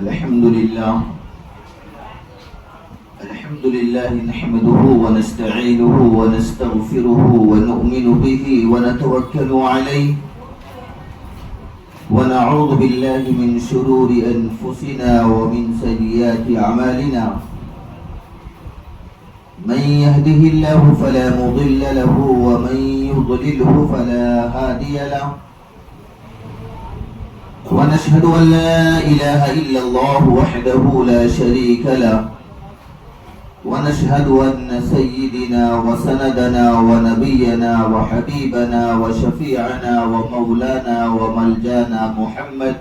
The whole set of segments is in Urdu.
الحمد لله نحمده ونستعينه ونستغفره ونؤمن به ونتوكل عليه ونعوذ بالله من شرور أنفسنا ومن سيئات أعمالنا من يهده الله فلا مضل له ومن يضلله فلا هادي له ونشهد أن لا إله إلا الله وحده لا شريك له ونشهد أن سيدنا وسندنا ونبينا وحبيبنا وشفيعنا ومولانا وملجانا محمد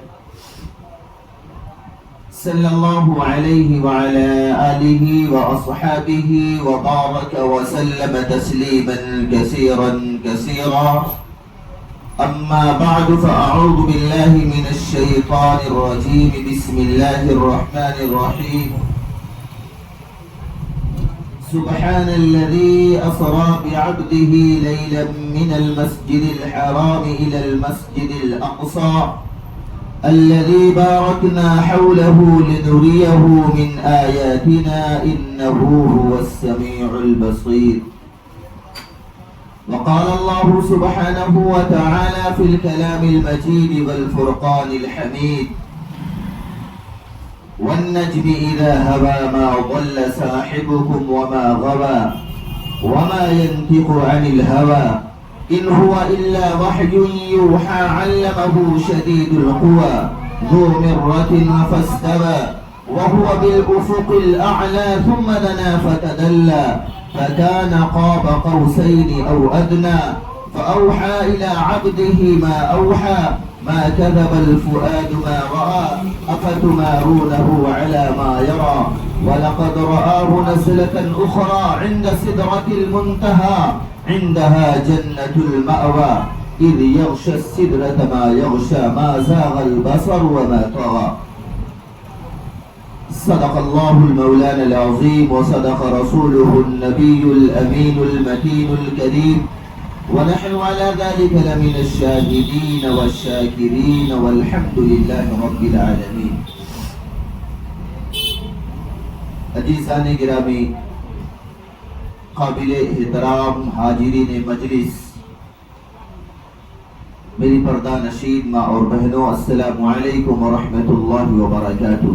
صلى الله عليه وعلى آله وأصحابه وبارك وسلم تسليما كثيرا أما بعد فأعوذ بالله من الشيطان الرجيم بسم الله الرحمن الرحيم سبحان الذي أسرى بعبده ليلا من المسجد الحرام إلى المسجد الأقصى الذي باركنا حوله لنريه من آياتنا إنه هو السميع البصير وقال الله سبحانه وتعالى في الكلام المجيد والفرقان الحميد والنجم إذا هوى ما ضل صاحبكم وما غوى وما ينطق عن الهوى إن هو إلا وحي يوحى علمه شديد القوى ذو مرة فاستوى وهو بالأفق الأعلى ثم دنا فتدلى فكان قاب قوسين أو أدنى فأوحى إلى عبده ما أوحى ما كذب الفؤاد ما رأى أفتمارونه على ما يرى ولقد رآه نزلة أخرى عند سدرة المنتهى عندها جنة المأوى إذ يغشى السدرة ما يغشى ما زاغ البصر وما طغى صدق الله المولان العظيم وصدق رسوله النبي الأمين المتين الكريم ونحن على ذلك لمن الشاهدين والشاكرين والحمد لله رب العالمين. عزیزان گرامی، قابل احترام حاضرین مجلس، میری پردہ نشین ماں اور بہنوں، السلام علیکم ورحمۃ اللہ وبرکاتہ.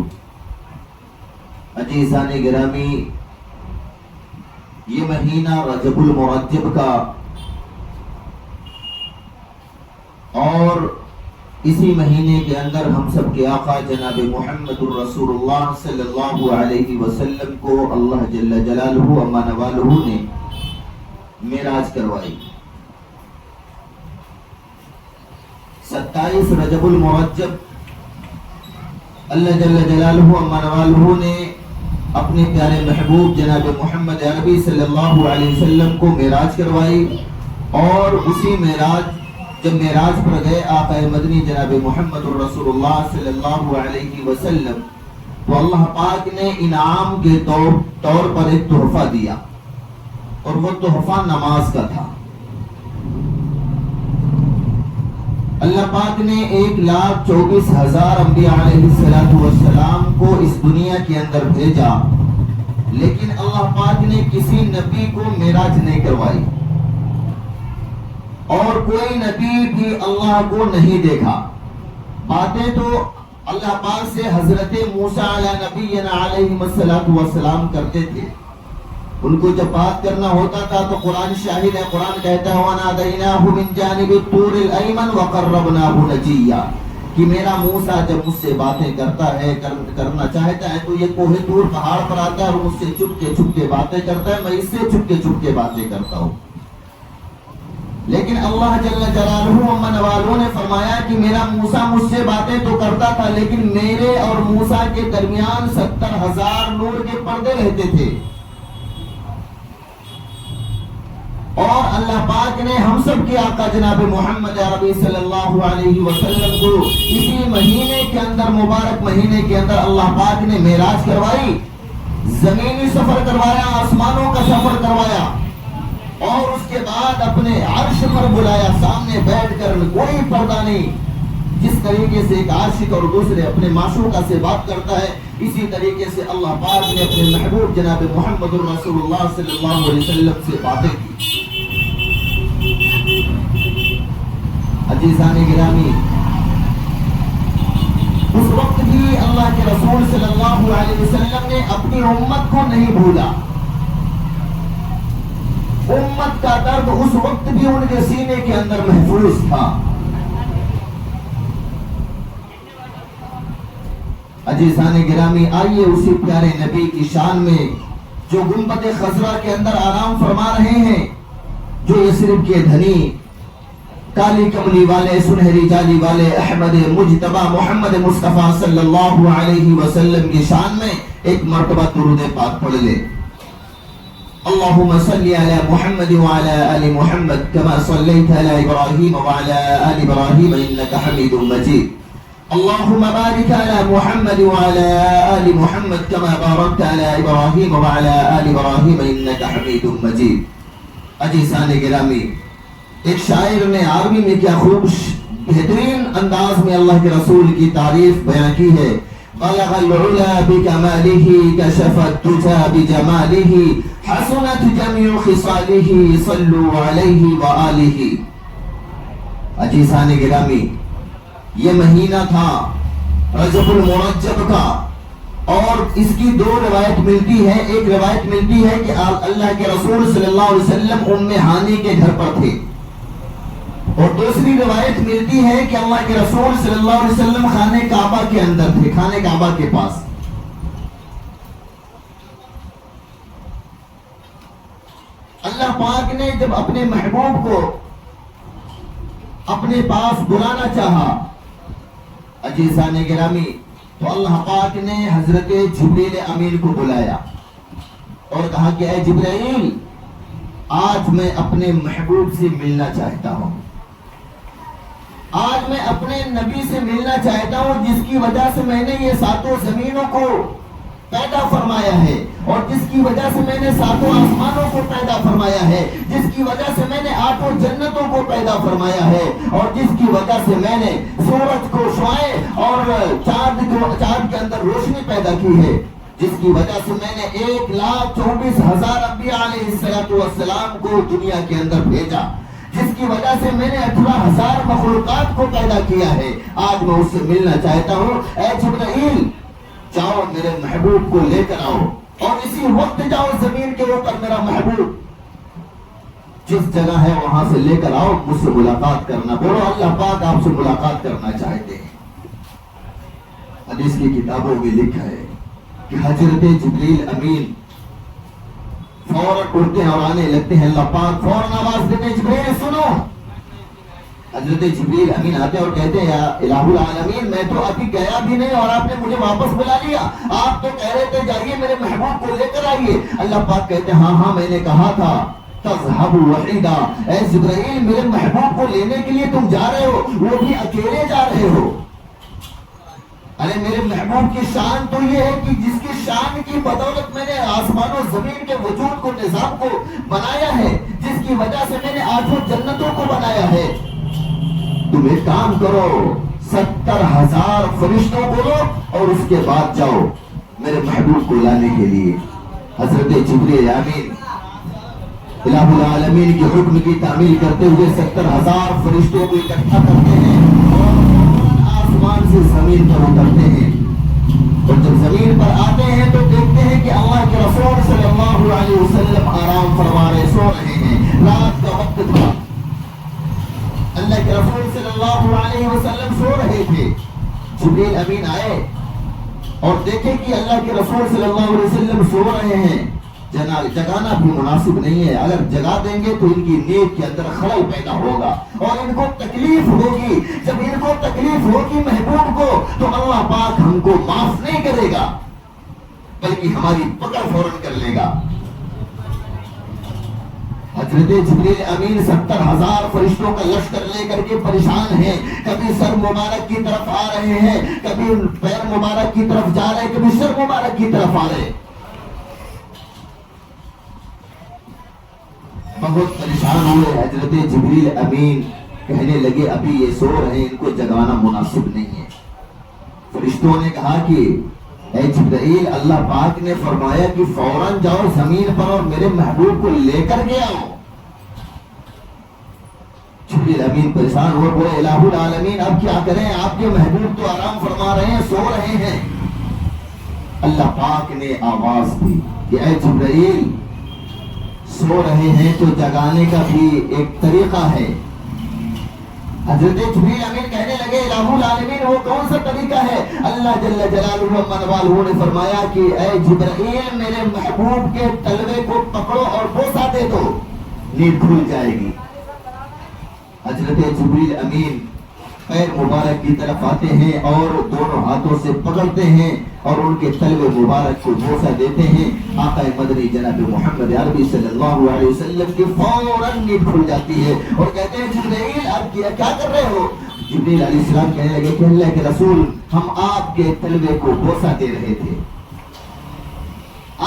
عزیزان گرامی، یہ مہینہ رجب المرجب کا اور اسی مہینے کے اندر ہم سب کے آقا جناب محمد الرسول اللہ صلی اللہ علیہ وسلم کو اللہ جل جلالہ اما نوالہ نے معراج کروائی. 27 رجب المرجب اللہ جل جلالہ اما نوالہ نے اپنے پیارے محبوب جناب محمد عربی صلی اللہ علیہ وسلم کو معراج کروائی. اور اسی معراج جب معراج پر گئے آقا مدنی جناب محمد الرسول اللہ صلی اللہ علیہ وسلم، تو اللہ پاک نے انعام کے طور پر ایک تحفہ دیا، اور وہ تحفہ نماز کا تھا. اللہ پاک نے 1,24,000 انبیاء علیہ السلام کو اس دنیا کے اندر بھیجا، لیکن اللہ پاک نے کسی نبی کو معراج نہیں کروائی، اور کوئی نبی بھی اللہ کو نہیں دیکھا. باتیں تو اللہ پاک سے حضرت موسیٰ علیہ نبینا علیہ السلام کرتے تھے. ان کو جب بات کرنا ہوتا تھا تو قرآن شاہد ہے، قرآن کہتا ہے وَنَادَيْنَاهُ مِنْ جَانِبِ الطُّورِ الْأَيْمَنِ وَقَرَّبْنَاهُ نَجِيًّا، کہ میرا موسیٰ جب مجھ سے باتیں کرتا ہے، کرنا چاہتا ہے، تو یہ کوہ طور پہاڑ پر آتا ہے اور مجھ سے چھپ کے باتیں کرتا ہے، میں اس سے چھپ کے باتیں کرتا ہوں. لیکن اللہ جل جلالہ اما نوالہ نے فرمایا کہ میرا موسیٰ مجھ سے باتیں تو کرتا تھا، لیکن میرے اور موسیٰ کے درمیان 70,000 نور کے پردے رہتے تھے. اور اللہ پاک نے ہم سب کے آقا جناب محمد عربی صلی اللہ علیہ وسلم کو اسی مہینے کے اندر، مبارک مہینے کے اندر اللہ پاک نے معراج کروائی، زمینی سفر کروایا، آسمانوں کا سفر کروایا، اور اس کے بعد اپنے عرش پر بلایا. سامنے بیٹھ کر کوئی پردہ نہیں، طریقے سے ایک عاشق اور دوسرے اپنے معشوقہ سے بات کرتا ہے، اسی طریقے سے اللہ پاک نے اپنے محبوب جناب محمد رسول اللہ صلی اللہ علیہ وسلم سے باتیں کی۔ عزیزان گرامی، اس وقت بھی اللہ کے رسول صلی اللہ علیہ وسلم نے اپنی امت کو نہیں بھولا۔ امت کا درد اس وقت بھی ان کے سینے کے اندر محفوظ تھا۔ عزیزان گرامی، آئیے اسی پیارے نبی کی شان میں جو گنبد خضرا کے اندر آرام فرما رہے ہیں، جو یثرب کے دھنی، کالی کملی والے، سنہری جالی والے احمد مجتبی محمد مصطفیٰ صلی اللہ علیہ وسلم کی شان میں ایک مرتبہ درود پاک پڑھ لے۔ اللہم صلی علی محمد وعلی آل محمد کما صلیت علی ابراہیم وعلی آل ابراہیم انکا حمید مجید۔ اللہم بارک علی محمد وعلی آل محمد کما بارکت علی ابراہیم وعلی آل ابراہیم انکا حمید مجید۔ عزیزان گرامی، ایک شاعر نے عربی میں کیا خوب بہترین انداز میں اللہ کے رسول کی تعریف بیان کی ہے۔ بلغ العلا بکمالہ کشف الدجى بجمالہ حسنت جمیع خصالہ صلوا علیہ وآلہ۔ عزیزان گرامی، یہ مہینہ تھا رجب المرجب کا، اور اس کی دو روایت ملتی ہے۔ ایک روایت ملتی ہے کہ اللہ کے رسول صلی اللہ علیہ وسلم ام ہانی کے گھر پر تھے، اور دوسری روایت ملتی ہے کہ اللہ کے رسول صلی اللہ علیہ وسلم خانہ کعبہ کے اندر تھے، خانہ کعبہ کے پاس۔ اللہ پاک نے جب اپنے محبوب کو اپنے پاس بلانا چاہا، عزیزان گرامی، تو اللہ پاک نے حضرت جبریل امین کو بلایا اور کہا کہ اے جبرائیل، آج میں اپنے محبوب سے ملنا چاہتا ہوں، آج میں اپنے نبی سے ملنا چاہتا ہوں، جس کی وجہ سے میں نے یہ ساتوں زمینوں کو پیدا فرمایا ہے، اور جس کی وجہ سے میں نے ساتوں آسمانوں کو پیدا فرمایا ہے، جس کی وجہ سے میں نے آٹھوں جنتوں کو پیدا فرمایا ہے، اور جس کی وجہ سے میں نے سورج کو شعاع اور چاند کے اندر روشنی پیدا کی ہے، جس کی وجہ سے میں نے 1,24,000 انبیاء علیہ السلام کو دنیا کے اندر بھیجا، جس کی وجہ سے میں نے 18,000 مخلوقات کو پیدا کیا ہے، آج میں اس سے ملنا چاہتا ہوں۔ اے جبرائیل، جاؤ میرے محبوب کو لے کر آؤ، اور اسی وقت جاؤ زمین کے اوپر میرا محبوب جس جگہ ہے وہاں سے لے کر آؤ، مجھ سے ملاقات کرنا۔ بولو اللہ پاک آپ سے ملاقات کرنا چاہتے ہیں۔ حدیث کی کتابوں میں لکھا ہے کہ حضرت جبریل امین فوراً اٹھتے ہیں اور آنے لگتے ہیں، اللہ پاک فوراً آواز دیتے ہیں، جبریل سنو۔ حضرت جبریل امین آتے اور کہتے ہیں، یا الہ العالمین، میں تو ابھی گیا بھی نہیں اور آپ نے مجھے واپس بلا لیا، آپ تو کہہ رہے تھے جائیے میرے محبوب کو لے کر آئیے۔ اللہ پاک کہتے ہیں، ہاں میں نے کہا تھا تذهب وحیدا، اے جبرائیل میرے محبوب کو لینے کے لیے تم جا رہے ہو، وہ بھی اکیلے جا رہے ہو۔ ارے میرے محبوب کی شان تو یہ ہے کہ جس کی شان کی بدولت میں نے آسمان و زمین کے وجود کو، نظام کو بنایا ہے، جس کی وجہ سے میں نے آٹھوں جنتوں کو بنایا ہے۔ تم ایک کام کرو، 70,000 فرشتوں بولو اور اس کے بعد جاؤ میرے محبوب کو لانے کے لیے۔ حضرت جبریل امین الہ العالمین کے حکم کی تعمیل کرتے ہوئے 70,000 فرشتوں کو اکٹھا کرتے ہیں اور آسمان سے زمین پر اترتے ہیں، اور جب زمین پر آتے ہیں تو دیکھتے ہیں کہ اللہ کے رسول صلی اللہ علیہ وسلم آرام فرما رہے، سو رہے ہیں، رات کا وقت تھا، اللہ کے رسول صلی اللہ علیہ وسلم سو رہے تھے۔ جبریل امین آئے اور دیکھے کہ اللہ کے رسول صلی اللہ علیہ وسلم سو رہے ہیں، جگانا بھی مناسب نہیں ہے، اگر جگا دیں گے تو ان کی نیت کے اندر خلل پیدا ہوگا اور ان کو تکلیف ہوگی۔ جب ان کو تکلیف ہوگی محبوب کو، تو اللہ پاک ہم کو معاف نہیں کرے گا بلکہ ہماری پکڑ فوراً کر لے گا۔ حضرت جبریل امین 70,000 فرشتوں کا لشکر لے کر کے پریشان ہیں، کبھی سر مبارک کی طرف آ رہے ہیں، کبھی پیر مبارک کی طرف جا رہے ہیں، کبھی سر مبارک کی طرف آ رہے ہیں، بہت پریشان ہوئے۔ حضرت جبریل امین کہنے لگے ابھی یہ سو رہے ہیں، ان کو جگانا مناسب نہیں ہے۔ فرشتوں نے کہا کہ اے جبرائیل، اللہ پاک نے فرمایا کہ فوراً جاؤ زمین پر اور میرے محبوب کو لے کر کے آؤ۔ جبریل امین پریشان ہوئے، بولے الہ العالمین اب کیا کریں، آپ کے محبوب تو آرام فرما رہے ہیں، سو رہے ہیں۔ اللہ پاک نے آواز دی کہ اے جبرائیل، سو رہے ہیں تو جگانے کا بھی ایک طریقہ ہے۔ حضرت جبریل امین کہنے لگے الہ العالمین وہ کون سا طریقہ ہے؟ اللہ جل جلالہ من والہ نے فرمایا کہ اے جبرائیل، میرے محبوب کے تلوے کو پکڑو اور بوسہ دے دو، نیند کھل جائے گی۔ حضرت جبریل امین پیر مبارک کی طرف آتے ہیں اور دونوں ہاتھوں سے پکڑتے ہیں اور ان کے تلوے مبارک کو بوسہ دیتے ہیں۔ آقا مدنی جناب محمد عربی صلی اللہ علیہ وسلم کی فوراً نیند کھل جاتی ہے اور کہتے ہیں جبرائیل اب کیا کر رہے ہو؟ جبرائیل علیہ السلام کہنے لگے کہ اللہ کے رسول، ہم آپ کے تلوے کو بوسہ دے رہے تھے،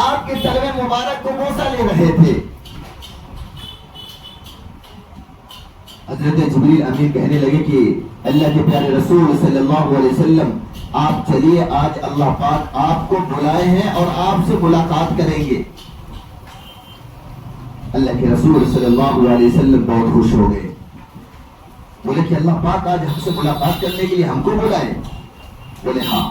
آپ کے تلوے مبارک کو بوسہ لے رہے تھے۔ حضرت جبریل امین کہنے لگے کہ اللہ کے پیارے رسول صلی اللہ علیہ وسلم آپ چلیے، آج اللہ پاک آپ کو بلائے ہیں اور آپ سے ملاقات کریں گے۔ اللہ کے رسول صلی اللہ علیہ وسلم بہت خوش ہو گئے، بولے کہ اللہ پاک آج ہم سے ملاقات کرنے کے لیے ہم کو بلائے؟ بولے ہاں۔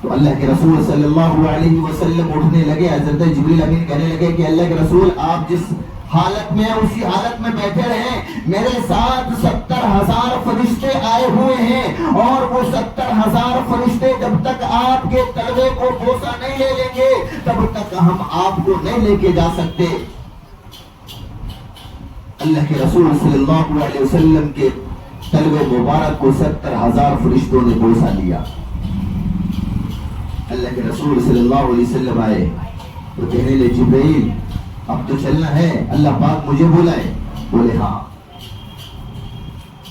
تو اللہ کے رسول صلی اللہ علیہ وسلم اٹھنے لگے۔ حضرت جبریل امین کہنے لگے کہ اللہ کے رسول آپ جس حالت میں اسی حالت میں بیٹھے رہیں، میرے ساتھ 70,000 فرشتے آئے ہوئے ہیں اور وہ 70,000 فرشتے جب تک آپ کے تلوے کو بوسہ نہیں لے لیں گے تب تک ہم آپ کو نہیں لے کے جا سکتے۔ اللہ کے رسول صلی اللہ علیہ وسلم کے تلوے مبارک کو 70,000 فرشتوں نے بوسہ لیا۔ اللہ کے رسول صلی اللہ علیہ وسلم آئے تو کہنے لگے جبرائیل اب تو چلنا ہے، اللہ پاک مجھے بلائے؟ بولے ہاں۔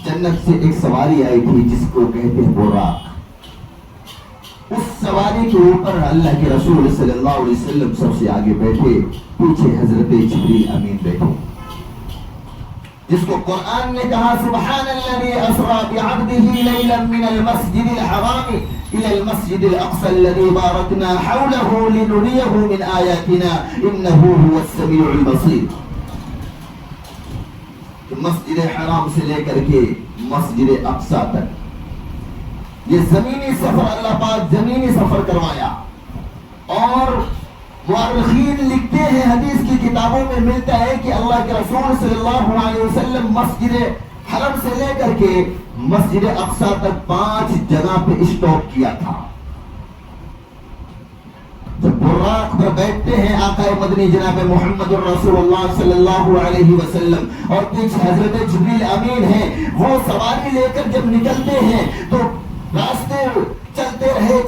جنت سے ایک سواری آئی تھی جس کو کہتے ہیں براق، اس سواری کے اوپر اللہ کے رسول صلی اللہ علیہ وسلم سب سے آگے بیٹھے، پیچھے حضرت جبریل امین بیٹھے، جس کو قرآن نے کہا سبحان الذی اسری بعبدہ لیلا من المسجد الحرام الى المسجد الاقصى الذي باركنا حوله لنريه من آیاتنا انه هو السمیع البصیر۔ مسجد حرام سے لے کر کے مسجد اقصی تک یہ زمینی سفر اللہ پاک زمینی سفر کروایا، اور مورخین لکھتے ہیں، حدیث کی کتابوں میں ملتا ہے کہ اللہ کے رسول صلی اللہ علیہ وسلم مسجد حرم سے لے کر کے مسجد اقصی تک 5 جگہ پہ اسٹاپ کیا تھا۔ جب براق پر بیٹھتے ہیں آقا مدنی جناب محمد الرسول اللہ صلی اللہ علیہ وسلم اور پیچھے حضرت جبریل امین ہیں، وہ سواری لے کر جب نکلتے ہیں تو راستے چلتے رہے،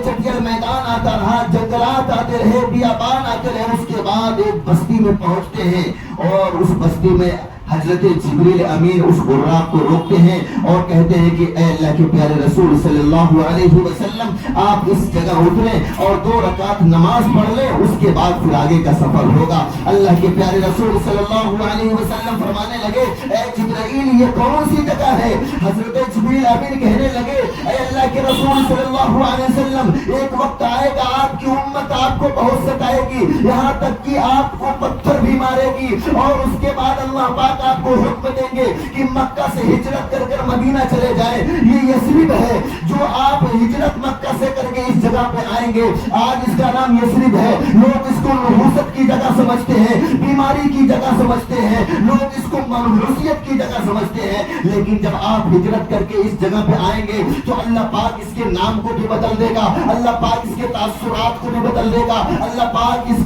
چٹیل میدان آتا رہا، جنگلات آتے رہے، بیابان آتے رہے، اس کے بعد ایک بستی میں پہنچتے ہیں اور اس بستی میں حضرت جبریل امین اس براق کو روکتے ہیں اور کہتے ہیں کہ اے اللہ کے پیارے رسول صلی اللہ علیہ وسلم آپ اس جگہ اتریں اور 2 رکعت نماز پڑھ لیں، اس کے بعد پھر آگے کا سفر ہوگا۔ اللہ کے پیارے رسول صلی اللہ علیہ وسلم فرمانے لگے اے جبرائیل یہ کون سی جگہ ہے؟ حضرت جبریل امین کہنے لگے اے اللہ کے رسول صلی اللہ علیہ وسلم ایک وقت آئے گا آپ کی امت آپ کو بہت ستائے گی، یہاں تک کہ آپ کو پتھر بھی مارے گی، اور اس کے بعد اللہ پاک آپ کو حکم دیں گے کہ مکہ سے ہجرت کر کر مدینہ چلے جائیں۔ یہ یثرب ہے جو آپ ہجرت مکہ سے کر کے اس جگہ پہ آئیں گے، آج اس کا نام یثرب ہے۔ لوگ اس کو نحوست کی جگہ سمجھتے ہیں، بیماری کی جگہ سمجھتے ہیں، لوگ اس کو منحوسیت کی جگہ سمجھتے ہیں، لیکن جب آپ ہجرت کر کے اس جگہ پہ آئیں گے تو اللہ پاک اس کے نام کو بھی بدل دے گا، اللہ پاک اس کے تاثرات کو بھی بدل دے گا، اللہ پاک اس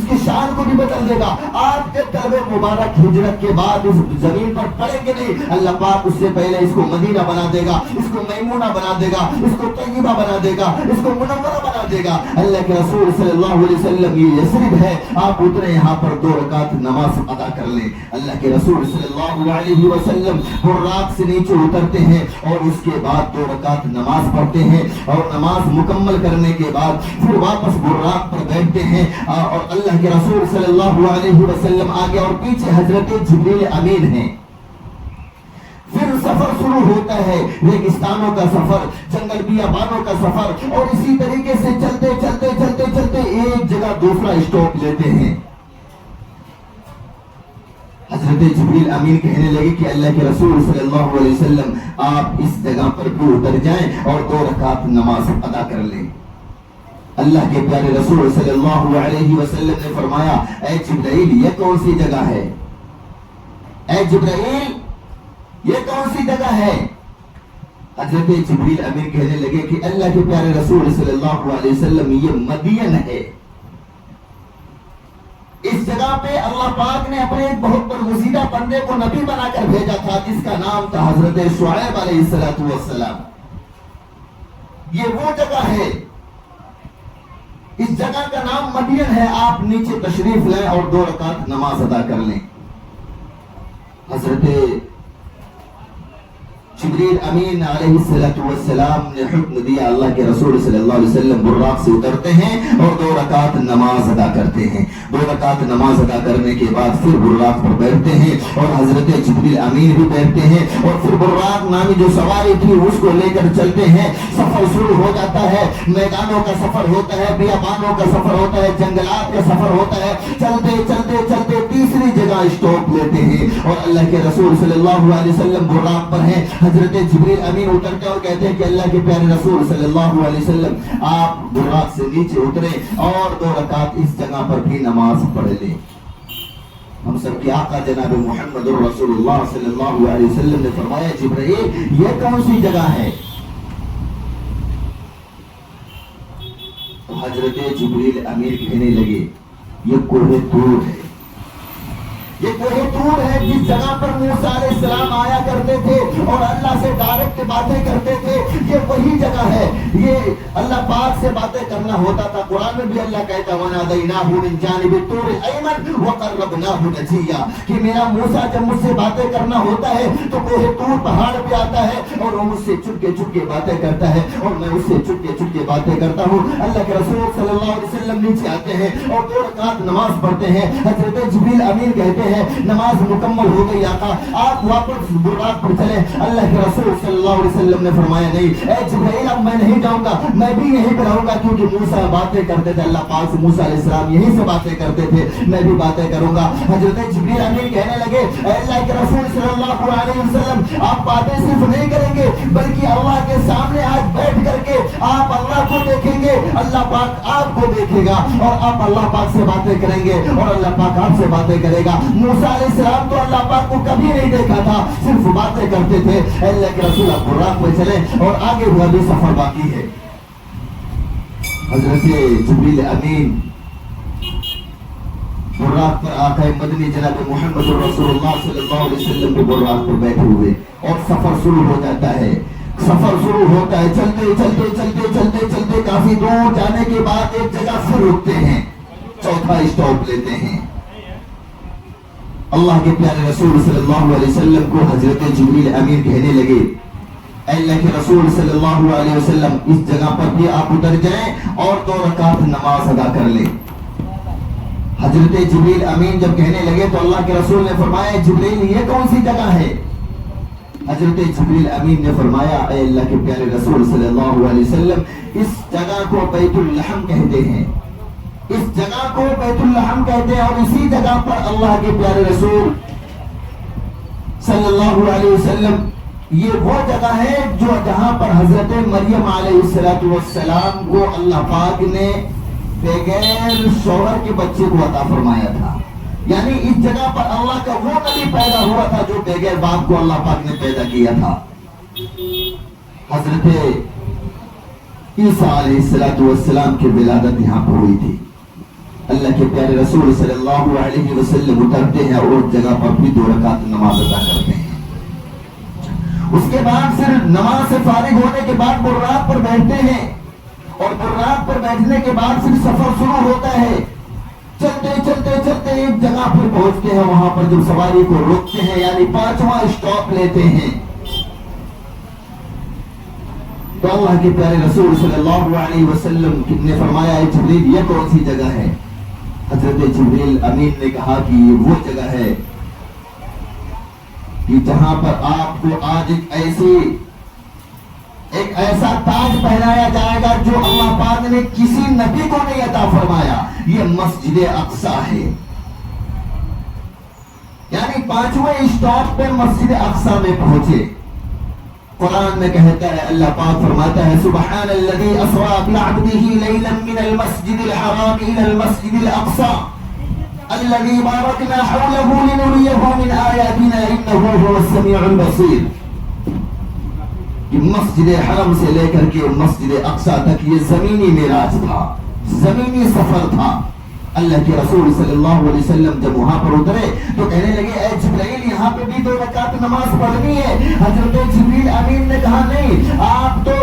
کے شان کو بھی بدل دے گا۔ آپ کے تلوے مبارک ہجرت کے بعد اس زمین پر پڑیں گے نہیں، اللہ پاک اس سے پہلے اس کو مدینہ بنا دے گا، اس کو میمونہ بنا دے گا، اس کو طیبہ بنا دے گا، اس اس کو منورہ بنا دے گا۔ اللہ کے رسول صلی اللہ علیہ وسلم یہ یثرب ہے، آپ اترے یہاں پر 2 رکعت نماز ادا کر لیں۔ اللہ کے رسول صلی اللہ علیہ وسلم براق سے نیچے اترتے ہیں اور اس کے بعد 2 رکعت نماز پڑھتے ہیں، اور نماز مکمل کرنے کے بعد پھر واپس براق پر بیٹھتے ہیں، اور اللہ کے رسول صلی اللہ علیہ وسلم آگے اور پیچھے حضرت جبریل امین ہیں۔ پھر سفر شروع ہوتا ہے، ریگستانوں کا سفر، جنگل بیابانوں کا سفر، اور اسی طریقے سے چلتے چلتے چلتے چلتے ایک جگہ دوسرا اسٹاپ لیتے ہیں۔ حضرت جبریل امین کہنے لگے کہ اللہ کے رسول صلی اللہ علیہ وسلم آپ اس جگہ پر بھی اتر جائیں اور 2 رکعت نماز ادا کر لیں۔ اللہ کے پیارے رسول صلی اللہ علیہ وسلم نے فرمایا، اے جبرائیل یہ کون سی جگہ ہے؟ اے جبرائیل یہ کون سی جگہ ہے؟ حضرت جبریل امین کہنے لگے کہ اللہ کے پیارے رسول صلی اللہ علیہ وسلم یہ مدین ہے۔ اس جگہ پہ اللہ پاک نے اپنے ایک بہت برگزیدہ بندے کو نبی بنا کر بھیجا تھا، جس کا نام تھا حضرت شعیب علیہ السلام۔ یہ وہ جگہ ہے، اس جگہ کا نام مدین ہے، آپ نیچے تشریف لیں اور 2 رکعت نماز ادا کر لیں۔ حضرت جبریل امین علیہ السلام نے حکم دیا، اللہ کے رسول صلی اللہ علیہ وسلم براق سے اترتے ہیں اور 2 رکعت نماز ادا کرتے ہیں۔ 2 رکعت نماز ادا کرنے کے بعد پھر براق پر بیٹھتے ہیں اور حضرت جبریل امین بھی بیٹھتے ہیں، اور پھر براق نامی جو سواری تھی اس کو لے کر چلتے ہیں۔ سفر شروع ہو جاتا ہے، میدانوں کا سفر ہوتا ہے، بیابانوں کا سفر ہوتا ہے، جنگلات کا سفر ہوتا ہے۔ چلتے چلتے چلتے تیسری جگہ اسٹاپ لیتے ہیں، اور اللہ کے رسول صلی اللہ علیہ وسلم براق پر ہیں۔ حضرت جبریل امین اترتے اور کہتے ہیں کہ اللہ کے پیارے رسول صلی اللہ علیہ وسلم آپ براق سے نیچے اترے اور 2 رکعت اس جگہ پر بھی نماز پڑھ لیں۔ ہم سب کے آقا جناب محمد رسول اللہ صلی اللہ علیہ وسلم نے فرمایا، جبرائیل یہ کون سی جگہ ہے؟ تو حضرت جبریل امین کہنے لگے، یہ کوہ طور ہے، یہ کوہ طور ہے جس جگہ پر موسیٰ علیہ السلام آیا کرتے تھے اور اللہ سے ڈائریکٹ باتیں کرتے تھے، یہ وہی جگہ ہے۔ یہ اللہ پاک سے باتیں کرنا ہوتا تھا۔ قرآن میں بھی اللہ کہتا ہے وَنَادَيْنَاهُ مِن جَانِبِ الطُّورِ الْأَيْمَنِ وَقَرَّبْنَاهُ نَجِيًّا، کہ میرا موسیٰ جب مجھ سے باتیں کرنا ہوتا ہے تو کوہ طور پہاڑ پہ آتا ہے اور وہ مجھ سے چپ کے باتیں کرتا ہے اور میں اس سے چپ کے باتیں کرتا ہوں۔ اللہ کے رسول صلی اللہ علیہ وسلم نیچے آتے ہیں اور 2 رکعت نماز پڑھتے ہیں۔ حضرت جبریل امین کہتے ہیں نماز مکمل ہو گئی آقا، آپ واپس براق پر چلیں۔ اللہ کے رسول صلی اللہ علیہ وسلم نے فرمایا، نہیں اے جبرائیل اب میں نہیں جاؤں گا، میں بھی یہیں پہ رہوں گا، کیونکہ موسیٰ باتیں کرتے تھے اللہ پاک سے، موسیٰ علیہ السلام یہیں سے باتیں کرتے تھے، میں بھی باتیں کروں گا۔ حضرت جبریل امین کہنے لگے، اے اللہ کے رسول صلی اللہ علیہ وسلم آپ باتیں صرف نہیں کریں گے بلکہ اللہ کے سامنے آج بیٹھ کر کے آپ اللہ کو دیکھیں گے، اللہ پاک آپ کو دیکھے گا، اور آپ اللہ پاک سے باتیں کریں گے اور اللہ پاک آپ سے باتیں کرے گا۔ موسیٰ علیہ السلام تو اللہ پاک کو کبھی نہیں دیکھا تھا، صرف باتیں کرتے تھے۔ اللہ کے رسول آپ براق پہ چلے اور آگے ہوا بھی سفر باقی ہے۔ حضرت جبریل امین براق پر آقا مدنی جناب محمد رسول اللہ صلی اللہ علیہ وسلم کے براق پر بیٹھے ہوئے اور سفر شروع ہو جاتا ہے۔ سفر شروع ہوتا ہے، چلتے چلتے چلتے چلتے چلتے کافی دور جانے کے بعد ایک جگہ پھر رکتے ہیں، 4تھا اسٹاپ لیتے ہیں۔ اللہ کے پیارے رسول صلی اللہ علیہ وسلم کو حضرت جبریل امین کہنے لگے، اے اللہ کے رسول صلی اللہ علیہ وسلم اس جگہ پر بھی آپ اتر جائیں اور 2 رکعت نماز ادا کر لیں۔ حضرت جبریل امین جب کہنے لگے تو اللہ کے رسول نے فرمایا، جبریل یہ کون سی جگہ ہے؟ حضرت جبریل امین نے فرمایا، اے اللہ کے پیارے رسول صلی اللہ علیہ وسلم اس جگہ کو بیت اللحم کہتے ہیں، اس جگہ کو بیت اللحم کہتے ہیں، اور اسی جگہ پر اللہ کے پیارے رسول صلی اللہ علیہ وسلم، یہ وہ جگہ ہے جو جہاں پر حضرت مریم علیہ السلام کو اللہ پاک نے بغیر شوہر کے بچے کو عطا فرمایا تھا۔ یعنی اس جگہ پر اللہ کا وہ نبی پیدا ہوا تھا جو بغیر باپ کو اللہ پاک نے پیدا کیا تھا۔ حضرت عیسیٰ علیہ السلام کی ولادت یہاں پر ہوئی تھی۔ اللہ کے پیارے رسول صلی اللہ علیہ وسلم اترتے ہیں اور اس جگہ پر بھی 2 رکعت نماز ادا کرتے ہیں۔ اس کے بعد پھر نماز سے فارغ ہونے کے بعد براق پر بیٹھتے ہیں اور برات پر بیٹھنے کے بعد پھر سفر شروع ہوتا ہے. چلتے چلتے چلتے ایک جگہ پر پہنچتے ہیں, وہاں پر جب سواری کو روکتے ہیں یعنی 5واں اسٹاپ لیتے ہیں, تو اللہ کے پیارے رسول صلی اللہ علیہ وسلم نے فرمایا اے جبریل یہ کون سی جگہ ہے؟ حضرت جبریل امین نے کہا کہ یہ وہ جگہ ہے کہ جہاں پر آپ کو آج ایک ایسا تاج پہنایا جائے گا جو اللہ پاک نے کسی نبی کو نہیں عطا فرمایا. یہ مسجد اقصی ہے. یعنی 5ویں اسٹاپ پر مسجد اقصی میں پہنچے. قرآن میں کہتا ہے, اللہ پاک فرماتا ہے سبحان الذی اسری بعبدہ لیلا من المسجد الحرام الى المسجد الاقصى الذي باركنا حوله لنريه من آياتنا انه هو السميع البصير. مسجد حرم سے لے کر کے مسجد اقصی تک یہ زمینی معراج تھا, زمینی سفر تھا. اللہ کے رسول صلی اللہ علیہ وسلم جب وہاں پر اترے تو کہنے لگے اے جبرائیل یہاں پہ بھی 2 رکعت نماز پڑھنی ہے. حضرت جبریل امین نے کہا نہیں, آپ تو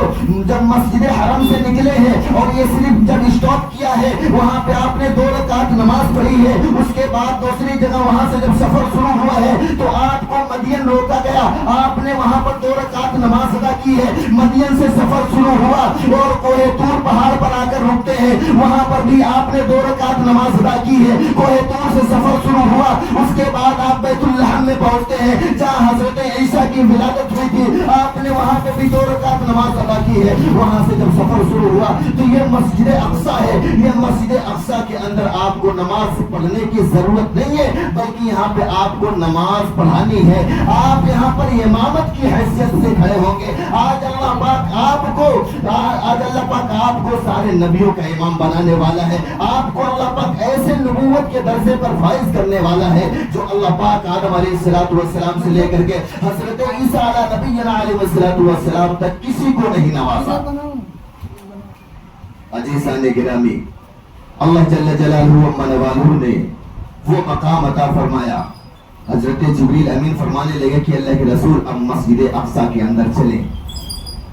جب مسجد حرم سے نکلے ہیں اور یہ صرف جب اسٹاپ کیا ہے وہاں پہ آپ نے 2 رکعت نماز پڑھی ہے, اس کے بعد دوسری جگہ وہاں سے جب سفر شروع ہوا ہے تو آپ کو مدین روکا گیا, آپ نے وہاں پر 2 رکعت نماز ادا کی ہے. مدین سے سفر شروع ہوا اور کوہ طور پہاڑ پر آ کر رکتے ہیں, وہاں پر بھی آپ نے 2 رکعت نماز ادا کی ہے. کوہ طور سے سفر شروع ہوا, اس کے بعد آپ بیت اللحم میں پہنچتے ہیں جہاں حضرت عیسیٰ کی ولادت ہوئی تھی, آپ نے وہاں پہ بھی 2 رکعت نماز ادا کی ہے. وہاں سے جب سفر شروع ہوا تو یہ مسجد اقصی ہے. یہ مسجد اقصی کے اندر آپ کو نماز پڑھنے کی ضرورت نہیں ہے, بلکہ یہاں پہ آپ کو نماز پڑھانی ہے. آپ یہاں پر امامت کی حیثیت سے کھڑے ہوں گے. آج اللہ پاک آپ کو سارے نبیوں کا امام بنانے والا ہے. آپ کو اللہ پاک ایسے نبوت کے درجے پر فائز کرنے والا ہے جو اللہ پاک آدم علیہ السلام سے لے کر کے حضرت عیسیٰ علیہ السلام تک کسی کو نہیں نوازا. عزیزان گرامی, اللہ جل جلالہ و منوالہ نے وہ مقام عطا فرمایا. حضرت جبریل امین فرمانے لگے کہ اللہ کے رسول اب مسجد اقصی کے اندر چلیں.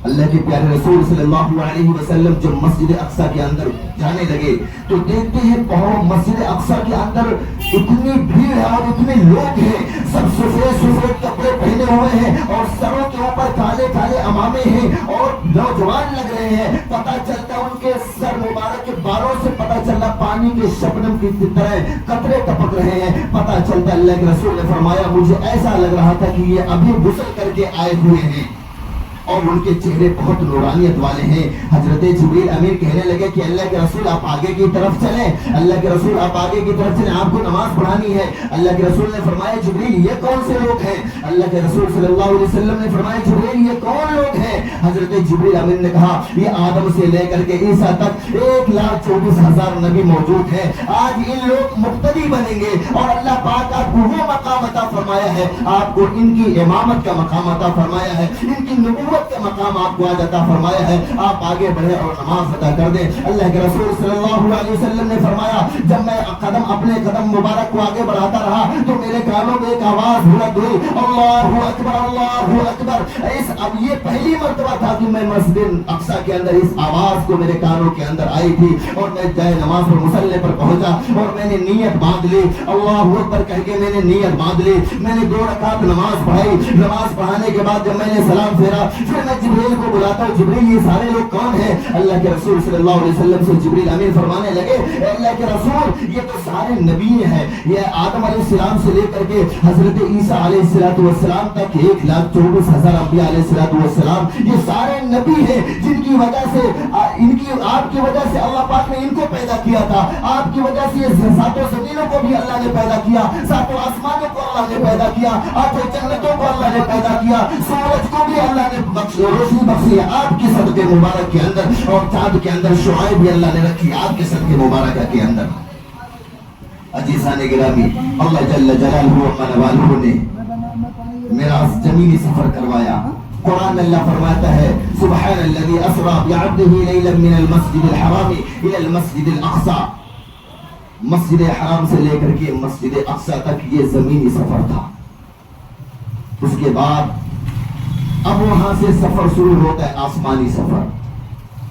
اللہ کے پیارے رسول صلی اللہ علیہ وسلم جب مسجد اقصی کے اندر جانے لگے تو دیکھتے ہیں بہت مسجد اقصی کے اندر اتنی بھیڑ ہے اور اتنے لوگ ہیں, سب سفید کپڑے پہنے ہوئے ہیں اور سروں کے اوپر کالے کالے امامے ہیں اور نوجوان لگ رہے ہیں. پتہ چلتا ان کے سر مبارک کے بالوں سے پتہ چلتا پانی کے شبنم کی طرح قطرے ٹپک رہے ہیں. پتہ چلتا اللہ کے رسول نے فرمایا مجھے ایسا لگ رہا تھا کہ یہ ابھی غسل کر کے آئے ہوئے ہیں اور ان کے چہرے بہت نورانیت والے ہیں. حضرت جبریل امین کہنے لگے کہ اللہ کے رسول آپ آگے کی طرف چلیں, اللہ کے رسول آپ آگے کی طرف چلیں, آپ کو نماز پڑھانی ہے. اللہ کے رسول نے فرمایا جبریل یہ کون سے لوگ ہیں؟ اللہ کے رسول صلی اللہ علیہ وسلم نے فرمایا جبریل یہ کون لوگ ہیں؟ حضرت جبریل امین نے کہا یہ آدم سے لے کر کے عیسیٰ تک 1,24,000 نبی موجود ہیں. آج ان لوگ مقتدی بنیں گے اور اللہ پاک آپ کو وہ مقام عطا فرمایا ہے, آپ کو ان کی امامت کا مقام عطا فرمایا ہے, ان کی نبوت کا مقام آپ کو آج عطا فرمایا ہے. آپ آگے بڑھے اور نماز ادا کر دیں. اللہ کے رسول صلی اللہ علیہ وسلم نے فرمایا جب میں اپنے قدم مبارک کو آگے بڑھاتا رہا تو میرے کانوں میں ایک آواز بلند ہوئی, اللہ اکبر اللہ اکبر. اب یہ پہلی مرتبہ تھا کہ میں مسجد اقصی کے اندر اس آواز کو میرے کانوں کے اندر آئی تھی اور میں جائے نماز پر مصلی پر پہنچا اور میں نے نیت باندھ لی, اللہ اکبر کہہ کے میں نے نیت باندھ لی. میں نے 2 رکعت نماز پڑھائی. نماز پڑھانے کے بعد جب میں نے سلام پھیرا پھر میں جبریل کو بلاتا ہوں, جبریل یہ سارے لوگ کون ہیں؟ اللہ کے رسول صلی اللہ علیہ وسلم سے جبریل امین فرمانے لگے اللہ کے رسول یہ تو سارے نبی ہیں. یہ آدم علیہ السلام سے لے کر کے حضرت عیسیٰ علیہ السلام تک 1,24,000 انبیاء علیہ السلام یہ سارے نبی ہیں جن کی وجہ سے آپ کی وجہ سے اللہ پاک نے ان کو پیدا کیا تھا. آپ کی وجہ سے یہ 7 زمینوں کو بھی اللہ نے پیدا کیا, 7 آسمانوں کو اللہ نے پیدا کیا, 8 جنتوں کو اللہ نے پیدا کیا, سورج کو بھی اللہ نے روشنی بخشی ہے آپ کی صدقے مبارک کے اندر, اور چاند کے اندر شعاع بھی اللہ نے رکھی آپ کے صدقے مبارکہ کے اندر. عزیزان گرامی, اللہ جل جلالہ و منوالہ نے میرا زمینی سفر کروایا. قرآن اللہ فرماتا ہے سبحان الذی اسری بعبدہ لیلا من المسجد الحرام الى المسجد الاقصی. مسجد حرام سے لے کر کے مسجد اقصی تک یہ زمینی سفر تھا. اس کے بعد اب وہاں سے سفر شروع ہوتا ہے آسمانی سفر.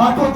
8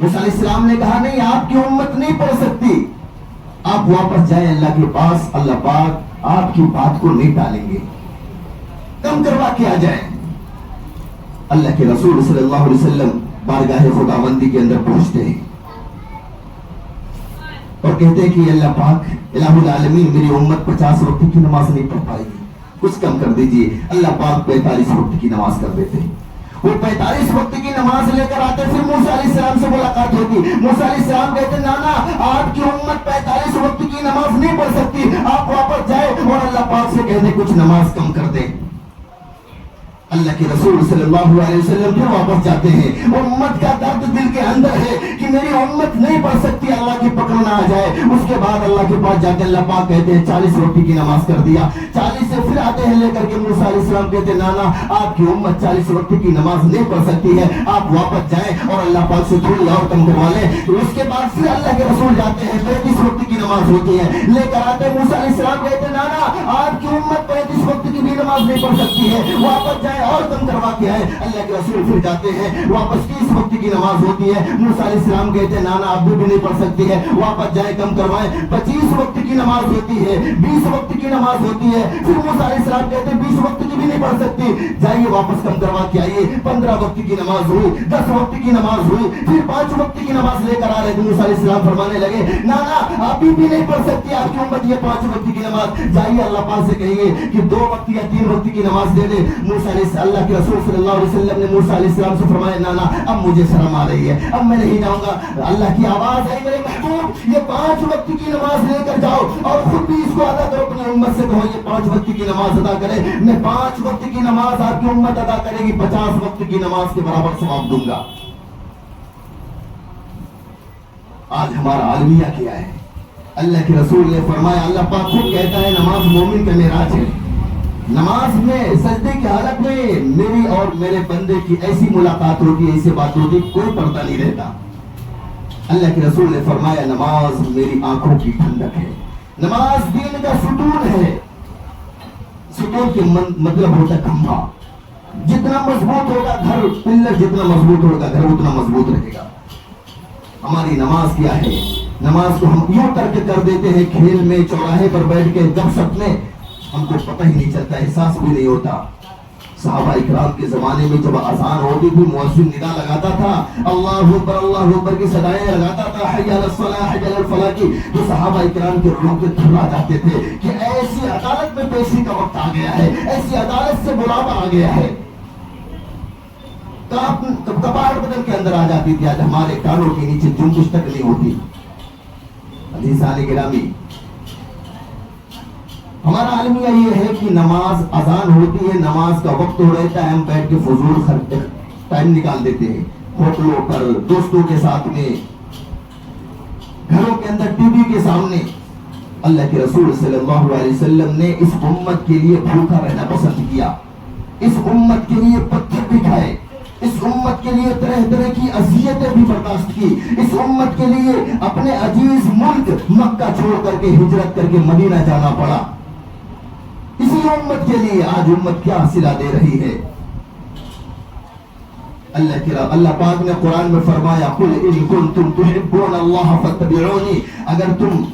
موسیٰ علیہ السلام نے کہا نہیں آپ کی امت نہیں پڑھ سکتی، آپ واپس جائیں اللہ کے پاس، اللہ پاک آپ کی بات کو نہیں ٹالیں گے، کم کروا کے آ جائیں۔ اللہ کے رسول صلی اللہ علیہ وسلم بارگاہ خداوندی کے اندر پہنچتے ہیں اور کہتے ہیں کہ اللہ پاک الہ العالمین میری امت 50 وقت کی نماز نہیں پڑھ پائے گی، کچھ کم کر دیجئے۔ اللہ پاک 45 وقت کی نماز کر دیتے ہیں۔ وہ 45 وقت کی نماز لے کر آتے، پھر موسیٰ علیہ السلام سے ملاقات ہوتی۔ موسیٰ علیہ السلام کہتے نانا آپ کی امت 45 وقت کی نماز نہیں پڑھ سکتی، آپ واپس جائے اور اللہ پاک سے کہہ دیں کچھ نماز کم کر دیں۔ اللہ کے رسول صلی اللہ علیہ وسلم پھر واپس جاتے ہیں۔ امت کا درد دل کے اندر ہے کہ میری امت نہیں پڑھ سکتی، اللہ کی پکڑ نہ آ جائے۔ اس کے بعد اللہ کے پاس جاتے اللہ پاک کہتے ہیں 40 وقت کی نماز کر دیا۔ 40 سے پھر آتے ہیں لے کر کے موسیٰ علیہ السلام کہتے ہیں نانا آپ کی امت 40 وقت کی نماز نہیں پڑھ سکتی ہے، آپ واپس جائیں اور اللہ پاک سے تھوڑی اور کم کروا لیں۔ اس کے بعد پھر اللہ کے رسول جاتے ہیں، 35 وقت کی نماز ہوتی ہے، لے کر آتے ہیں۔ موسیٰ علیہ السلام کہتے ہیں نانا آپ کی امت 35 وقت کی بھی نماز نہیں پڑھ سکتی ہے، واپس جائیں اور کم کروا کے آئے۔ اللہ کے رسول پھر جاتے ہیں، واپس 30 وقت کی نماز ہوتی ہے۔ موسیٰ علیہ السلام کہتے ہیں نانا اب بھی نہیں پڑھ سکتی ہے، واپس جائیں کم کروائیں۔ 25 وقت کی نماز ہوتی ہے، 20 وقت کی نماز ہوتی ہے، پھر موسیٰ علیہ السلام کہتے ہیں 20 وقت کی بھی نہیں پڑھ سکتی، جائیے واپس کم کروا کے آئیے۔ 15 وقت کی نماز ہوئی، 10 وقت کی نماز ہوئی، پھر 5 وقت کی نماز لے کر آ رہے تھے۔ موسیٰ علیہ السلام فرمانے لگے نانا ابھی بھی نہیں پڑھ سکتی آپ کی امت یہ 5 وقت کی نماز، جائیے اللہ پاک سے کہیے کہ 2 وقت یا 3 وقت کی نماز دے دے۔ اللہ کے رسول صلی اللہ علیہ وسلم نے موسیٰ علیہ السلام سے فرمایا نانا اب مجھے شرم آ رہی ہے، اب میں نہیں جاؤں گا۔ اللہ کی آواز ہے میرے محبوب یہ 5 وقت کی نماز لے کر جاؤ اور خود بھی اس کو ادا کرو، اپنی امت سے کہو یہ 5 وقت کی نماز ادا کرے، میں 5 وقت کی نماز آپ کی امت ادا کرے گی 50 وقت کی نماز کے برابر ثواب دوں گا۔ آج ہمارا عالمیہ کیا ہے؟ اللہ کے رسول نے فرمایا اللہ پاک خود کہتا ہے نماز مومن کا معراج ہے، نماز میں سجدے کی حالت میں میری اور میرے بندے کی ایسی ملاقات ہوتی ہے، ایسی بات ہوتی ہے کوئی پردہ نہیں رہتا۔ اللہ کے رسول نے فرمایا نماز میری آنکھوں کی ٹھنڈک ہے، نماز دین کا ستون ہے۔ ستون کے مطلب ہوتا ہے کھمبا، جتنا مضبوط ہوگا گھر، پلر جتنا مضبوط ہوگا گھر اتنا مضبوط رہے گا۔ ہماری نماز کیا ہے؟ نماز کو ہم یوں ترک کر دیتے ہیں کھیل میں، چوراہے پر بیٹھ کے گپ شپ میں، ہم کو پتہ ہی نہیں چلتا، احساس بھی نہیں ہوتا۔ صحابہ اکرام کے زمانے میں جب اذان ہوتی تھی مؤذن ندا لگاتا تھا اللہ اکبر کی صدائیں لگاتا تھا حی علی الصلاۃ حی علی الفلاح کی، تو صحابہ اکرام کے روح کے تھرا جاتے تھے کہ ایسی عدالت میں پیشی کا وقت آ گیا ہے، ایسی عدالت سے بلاوا آ گیا ہے۔ کپاڑ بدن کے اندر آ جاتی تھی، آج ہمارے کانوں کے نیچے جنبش تک نہیں ہوتی۔ عزیزان گرامی ہمارا عالمیہ یہ ہے کہ نماز اذان ہوتی ہے، نماز کا وقت ہو رہتا ہے، ہم بیٹھ کے فضول ٹائم نکال دیتے ہیں، ہوٹلوں پر، دوستوں کے ساتھ میں، گھروں کے اندر ٹی وی کے سامنے۔ اللہ کے رسول صلی اللہ علیہ وسلم نے اس امت کے لیے بھوکا رہنا پسند کیا، اس امت کے لیے پتھر بھی کھائے، اس امت کے لیے طرح طرح کی اذیتیں بھی برداشت کی، اس امت کے لیے اپنے عزیز ملک مکہ چھوڑ کر کے ہجرت کر کے مدینہ جانا پڑا۔ اسی امت کے لیے آج امت کیا صلہ دے رہی ہے؟ اللہ پاک نے قرآن میں فرمایا قل ان کنتم تحبون اللہ فاتبعونی، اگر تم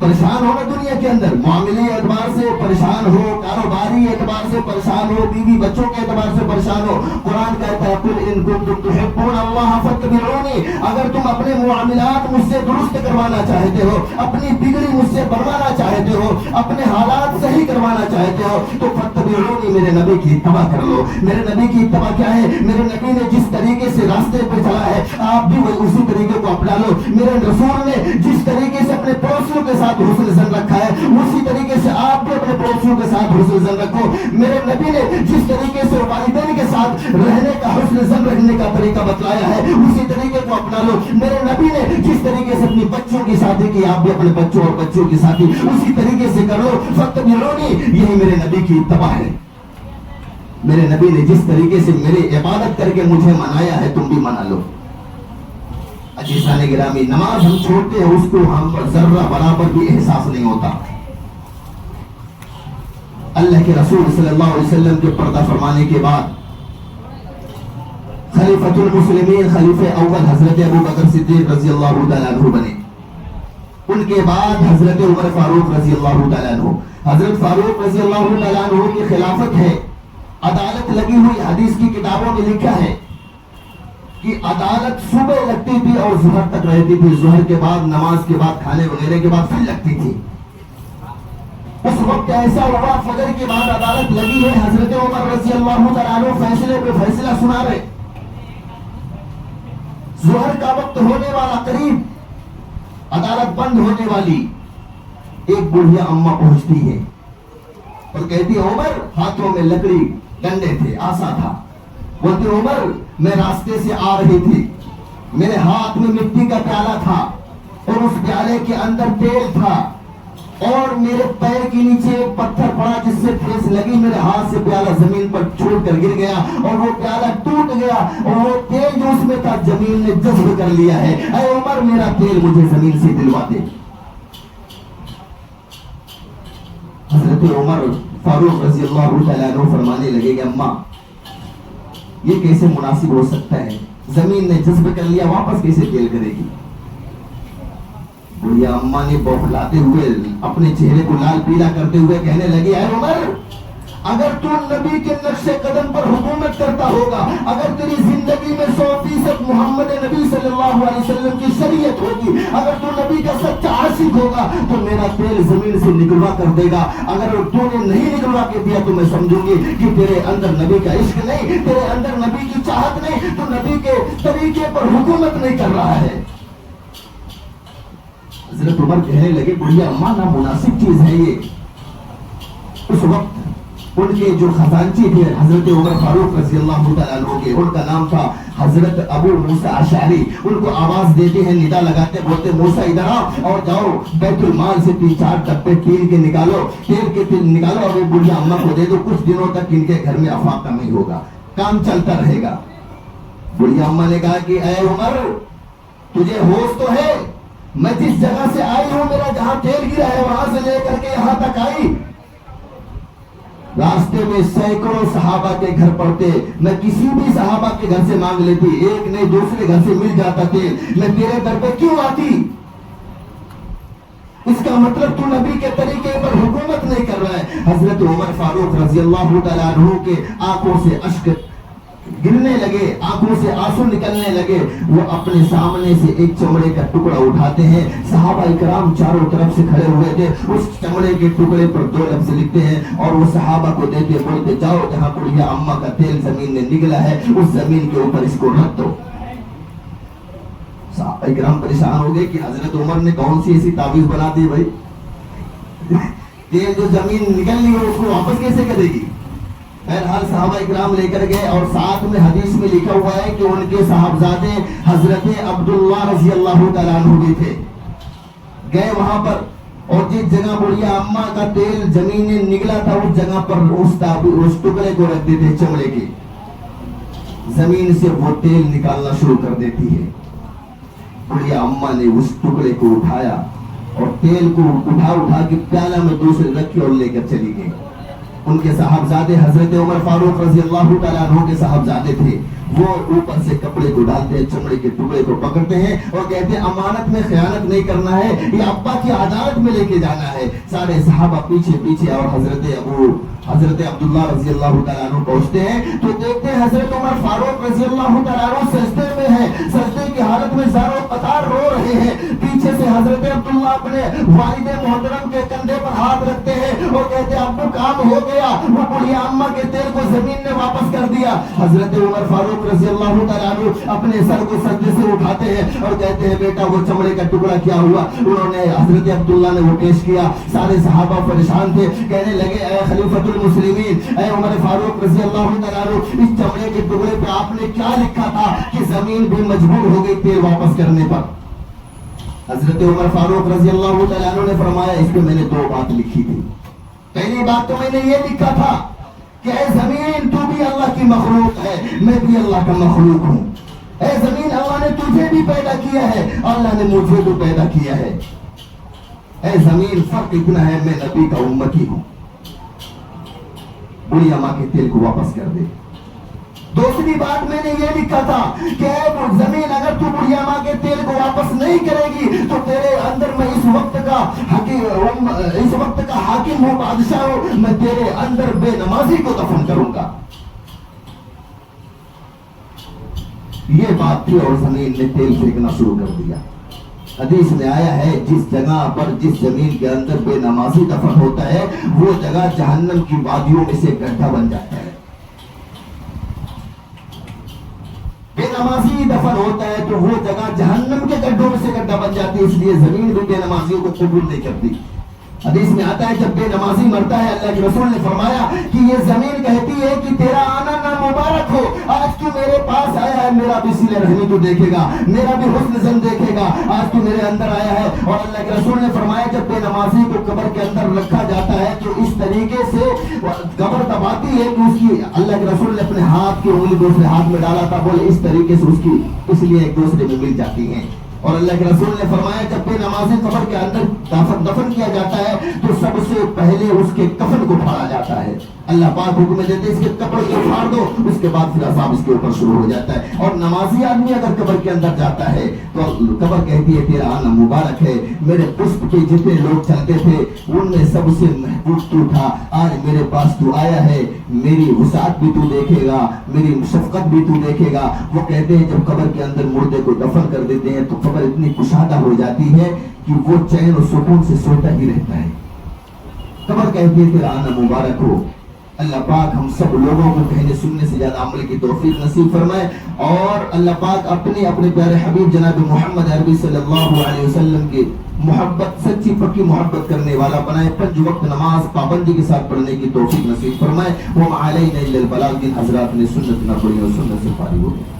پریشان ہو نا دنیا کے اندر، معاملے اعتبار سے پریشان ہو، کاروباری اعتبار سے پریشان ہو، بیوی بچوں کے اعتبار سے پریشان ہو، قرآن کہتا ہے قل ان کنتم تحبون اللہ فاتبعونی، اگر تم اپنے معاملات مجھ سے درست کروانا چاہتے ہو، اپنی بگڑی مجھ سے بنوانا چاہتے ہو، اپنے حالات صحیح کروانا چاہتے ہو، تو فاتبعونی میرے نبی کی اتباع کر لو۔ میرے نبی کی اتباع کیا ہے؟ میرے نبی نے جس طریقے سے راستے پہ چلا ہے آپ بھی اسی طریقے کو اپنا لو۔ میرے رسول نے جس طریقے سے اپنے پڑوسیوں کے ساتھ حسن زن رکھا ہے اسی طریقے سے آپ بھی اپنے پڑوسیوں کے ساتھ حسن زن رکھو۔ میرے نبی نے جس طریقے سے والدین کے ساتھ رہنے کا، حسن زن رکھنے کا طریقہ بتلایا ہے اسی طریقے کو اپنا لو۔ میرے نبی نے جس طریقے سے اپنی بچوں کی شادی کی آپ بھی اپنے بچوں اور بچوں کی شادی اسی طریقے سے کر لو۔ فاتبعونی، یہی میرے نبی کی اتباع ہے۔ میرے نبی نے جس طریقے سے میری عبادت کر کے مجھے منایا ہے تم بھی منا لو۔ عزیزان گرامی نماز ہم چھوڑتے ہیں، اس کو ہم پر ذرہ برابر بھی احساس نہیں ہوتا۔ اللہ کے رسول صلی اللہ علیہ وسلم کے پردہ فرمانے کے بعد خلیفۃ المسلمین خلیفہ اول حضرت ابو بکر صدیق رضی اللہ تعالیٰ عنہ بنے. ان کے بعد حضرت عمر فاروق رضی اللہ تعالیٰ عنہ. حضرت فاروق رضی اللہ تعالیٰ عنہ کی خلافت ہے. عدالت لگی ہوئی. حدیث کی کتابوں میں لکھا ہے کہ عدالت صبح لگتی تھی اور ظہر تک رہتی تھی. ظہر کے بعد نماز کے بعد کھانے وغیرہ کے بعد پھر لگتی تھی. اس وقت ایسا ہوا فجر کے بعد عدالت لگی ہے. حضرت عمر رضی اللہ تعالیٰ عنہ فیصلے پہ فیصلہ سنا رہے. ظہر کا وقت ہونے والا قریب, عدالت بند ہونے والی. ایک بڑھیا اماں پہنچتی ہے اور کہتی ہے عمر, ہاتھوں میں لکڑی ڈنڈے تھے, آسا تھا. بولتے عمر میں راستے سے آ رہی تھی, میرے ہاتھ میں مٹی کا پیالہ تھا اور اس پیالے کے اندر تیل تھا اور میرے پیر کے نیچے ایک پتھر پڑا جس سے ٹھیس لگی. میرے ہاتھ سے پیالہ زمین پر چھوٹ کر گر گیا اور وہ پیالہ ٹوٹ گیا اور وہ تیل جو اس میں تھا زمین نے جذب کر لیا ہے. اے عمر میرا تیل مجھے زمین سے دلوا دے. حضرت عمر فاروق رضی اللہ تعالیٰ عنہ فرمانے لگے کہ اماں یہ کیسے مناسب ہو سکتا ہے, زمین نے جذب کر لیا, واپس کیسے تیل کرے گی. بڑھیا اماں نے بوکھلاتے ہوئے اپنے چہرے کو لال پیلا کرتے ہوئے کہنے لگی اے عمر, اگر تو نبی کے نقش قدم پر حکومت کرتا ہوگا, اگر تیری زندگی میں 100% محمد نبی صلی اللہ علیہ وسلم کی شریعت ہوگی, اگر تو نبی کا سچا عاشق ہوگا تو میرا تیل زمین سے نکلوا کر دے گا. اگر تو نے نہیں نکلوا کے دیا تو میں سمجھوں گی کہ تیرے اندر نبی کا عشق نہیں, تیرے اندر نبی کی چاہت نہیں, تو نبی کے طریقے پر حکومت نہیں کر رہا ہے. حضرت عمر کہنے لگے بڑھیا اماں نا مناسب چیز ہے یہ. اس وقت ان کے جو خزانچی تھے حضرت عمر فاروق رضی اللہ تعالیٰ عنہ کے, ان کا نام تھا حضرت ابو موسیٰ اشعری. ان کو آواز دیتے ہیں, ندا لگاتے, بولتے موسیٰ ادھر آؤ اور جاؤ بیت المال سے 3-4 ڈبے تیل کے نکالو, تیل کے تیل نکالو اور وہ بڑھیا اماں کو دے دو. کچھ دنوں تک ان کے گھر میں افاقہ نہیں ہوگا, کام چلتا رہے گا. بڑھیا اماں نے کہا کہ اے عمر تجھے ہوش تو ہے, میں جس جگہ سے آئی ہوں, میرا جہاں تیل گرا ہے وہاں سے لے کر کے یہاں تک آئی, راستے میں سینکڑوں صحابہ کے گھر پڑتے, میں کسی بھی صحابہ کے گھر سے مانگ لیتی, ایک نہیں دوسرے گھر سے مل جاتا تیل, میں تیرے در پہ کیوں آتی. اس کا مطلب تو نبی کے طریقے پر حکومت نہیں کر رہا ہے. حضرت عمر فاروق رضی اللہ تعالیٰ عنہ کے آنکھوں سے اشک گرنے لگے, آنکھوں سے آنسو نکلنے لگے. وہ اپنے سامنے سے ایک چمڑے کا ٹکڑا اٹھاتے ہیں, صحابہ اکرام چاروں طرف سے کھڑے ہوئے تھے, اس چمڑے کے ٹکڑے پر 2 لفظ لکھتے ہیں اور وہ صحابہ کو دیتے, بولتے جاؤ جہاں بڑھیا اماں کا تیل زمین میں نکلا ہے اس زمین کے اوپر اس کو رکھ دو. صحابہ اکرام پریشان ہو گئے کہ حضرت عمر نے کون سی ایسی تعویذ بنا دی بھائی, تیل جو زمین نکل لی ہے اس کو واپس کیسے کرے گی. بہرحال صحابہ اکرام لے کر گئے اور ساتھ میں حدیث میں لکھا ہوا ہے کہ ان کے صاحبزادے حضرت عبداللہ رضی اللہ تعالیٰ عنہ بھی تھے. گئے وہاں پر اور جس جگہ بڑھیا اماں کا تیل زمین میں نکلا تھا اس جگہ پر اس ٹکڑے کو رکھ دیتے چمڑے کے, زمین سے وہ تیل نکالنا شروع کر دیتی ہے. بڑھیا اماں نے اس ٹکڑے کو اٹھایا اور تیل کو اٹھا کے پیالہ میں دوسرے رکھی اور لے کر چلی گئی. ان کے صاحبزادے حضرت عمر فاروق رضی اللہ تعالیٰ عنہ کے صاحبزادے تھے, وہ اوپر سے کپڑے کو ڈالتے ہیں, چمڑے کے ٹکڑے کو پکڑتے ہیں اور کہتے ہیں امانت میں خیانت نہیں کرنا ہے, یہ ابا کی عدالت میں لے کے جانا ہے. سارے صحابہ پیچھے اور حضرت عبداللہ رضی اللہ تعالیٰ عنہ پہنچتے ہیں تو دیکھتے ہیں حضرت عمر فاروق رضی اللہ تعالیٰ عنہ سجدے میں ہیں, سجدے کی حالت میں زاروں قطار رو رہے ہیں. پیچھے سے حضرت عبداللہ اپنے والد محترم کے کندھے پر ہاتھ رکھتے ہیں اور کہتے ہیں ابو کام ہو گیا, وہ بڑھیا اماں کے تیل کو زمین نے واپس کر دیا. حضرت عمر فاروق رضی اللہ تعالیٰ عنہ اپنے سر کو سجدے سے اٹھاتے ہیں اور کہتے ہیں بیٹا وہ چمڑے کا ٹکڑا کیا ہوا. انہوں نے حضرت عبداللہ نے وہ پیش کیا. سارے صحابہ پریشان تھے, کہنے لگے اے خلیفۃ المسلمین, اے عمر فاروق رضی اللہ تعالیٰ عنہ, اس چمڑے کے ٹکڑے پہ آپ نے کیا لکھا تھا کہ زمین بھی مجبور ہو گئی تیل واپس کرنے پر. حضرت عمر فاروق رضی اللہ تعالیٰ عنہ نے فرمایا اس پہ میں نے 2 بات لکھی تھی. پہلی بات تو میں نے یہ لکھا تھا کہ اے زمین تو بھی اللہ کی مخلوق ہے, میں بھی اللہ کا مخلوق ہوں. اے زمین اللہ نے تجھے بھی پیدا کیا ہے, اللہ نے مجھے بھی پیدا کیا ہے. اے زمین فرق اتنا ہے میں نبی کا امتی ہوں. بڑی اماں کے تیل کو واپس کر دے. دوسری بات میں نے یہ لکھا تھا کہ وہ زمین اگر تو بڑھیا ماں کے تیل کو واپس نہیں کرے گی تو تیرے اندر میں اس وقت کا حاکم ہوں، بادشاہ ہوں، میں تیرے اندر بے نمازی کو دفن کروں گا۔ یہ بات تھی اور زمین نے تیل پھینکنا شروع کر دیا۔ حدیث میں آیا ہے جس جگہ پر جس زمین کے اندر بے نمازی دفن ہوتا ہے وہ جگہ جہنم کی وادیوں میں سے گڈھا بن جاتا ہے۔ بے نمازی دفن ہوتا ہے تو وہ جگہ جہنم کے گڈھوں میں سے گڈھا بن جاتی ہے، اس لیے زمین بھی بے نمازیوں کو قبول نہیں کرتی۔ حدیث میں آتا ہے جب بے نمازی مرتا ہے اللہ کے رسول نے فرمایا کہ یہ زمین کہتی ہے کہ تیرا آنا نہ مبارک ہو، آج تو میرے پاس آیا ہے، میرا بھی صلہ رحمی تو دیکھے گا، میرا بھی حسن زن دیکھے گا، آج تو میرے اندر آیا ہے۔ اور اللہ کے رسول نے فرمایا جب بے نمازی کو قبر کے اندر رکھا جاتا ہے تو اس طریقے سے قبر دباتی ہے کہ اس کی، اللہ کے رسول نے اپنے ہاتھ کی انگلی دوسرے ہاتھ میں ڈالا تھا، بولے اس طریقے سے اس کی، اس لیے ایک دوسرے میں مل جاتی ہیں۔ اور اللہ کے رسول نے فرمایا جب بے نمازی قبر کے اندر دفن کیا جاتا ہے تو سب سے پہلے اس کے کفن کو پھاڑا جاتا ہے۔ اللہ پاک حکم دیتے اس کے کپڑے کو پھاڑ دو، اس کے بعد پھر عذاب اس کے اوپر شروع ہو جاتا ہے۔ اور نمازی آدمی اگر قبر کے اندر جاتا ہے تو قبر کہتی ہے تیرا آنا مبارک ہے، میرے پشت پہ جتنے لوگ چلتے تھے ان میں سب سے محبوب تو تھا، آج میرے پاس تو آیا ہے، میری وسعت بھی تو دیکھے گا، میری شفقت بھی تو دیکھے گا۔ وہ کہتے ہیں جب قبر کے اندر مردے کو دفن کر دیتے ہیں تو قبر اتنی کشادہ ہو جاتی ہے کہ وہ چین اور سکون سے سوتا ہی رہتا ہے۔ قبر کہتی ہے تیرا آنا مبارک ہو۔ اللہ پاک ہم سب لوگوں کو کہنے سننے سے زیادہ عمل کی توفیق نصیب فرمائے، اور اللہ پاک اپنے پیارے حبیب جناب محمد عربی صلی اللہ علیہ وسلم کی محبت، سچی پکی محبت کرنے والا بنائے، 5 وقت نماز پابندی کے ساتھ پڑھنے کی توفیق نصیب فرمائے۔ وما علینا الا البلاغ، جن حضرات نے سنت نہ پڑھی اور سنت سے فارغ ہو گئے۔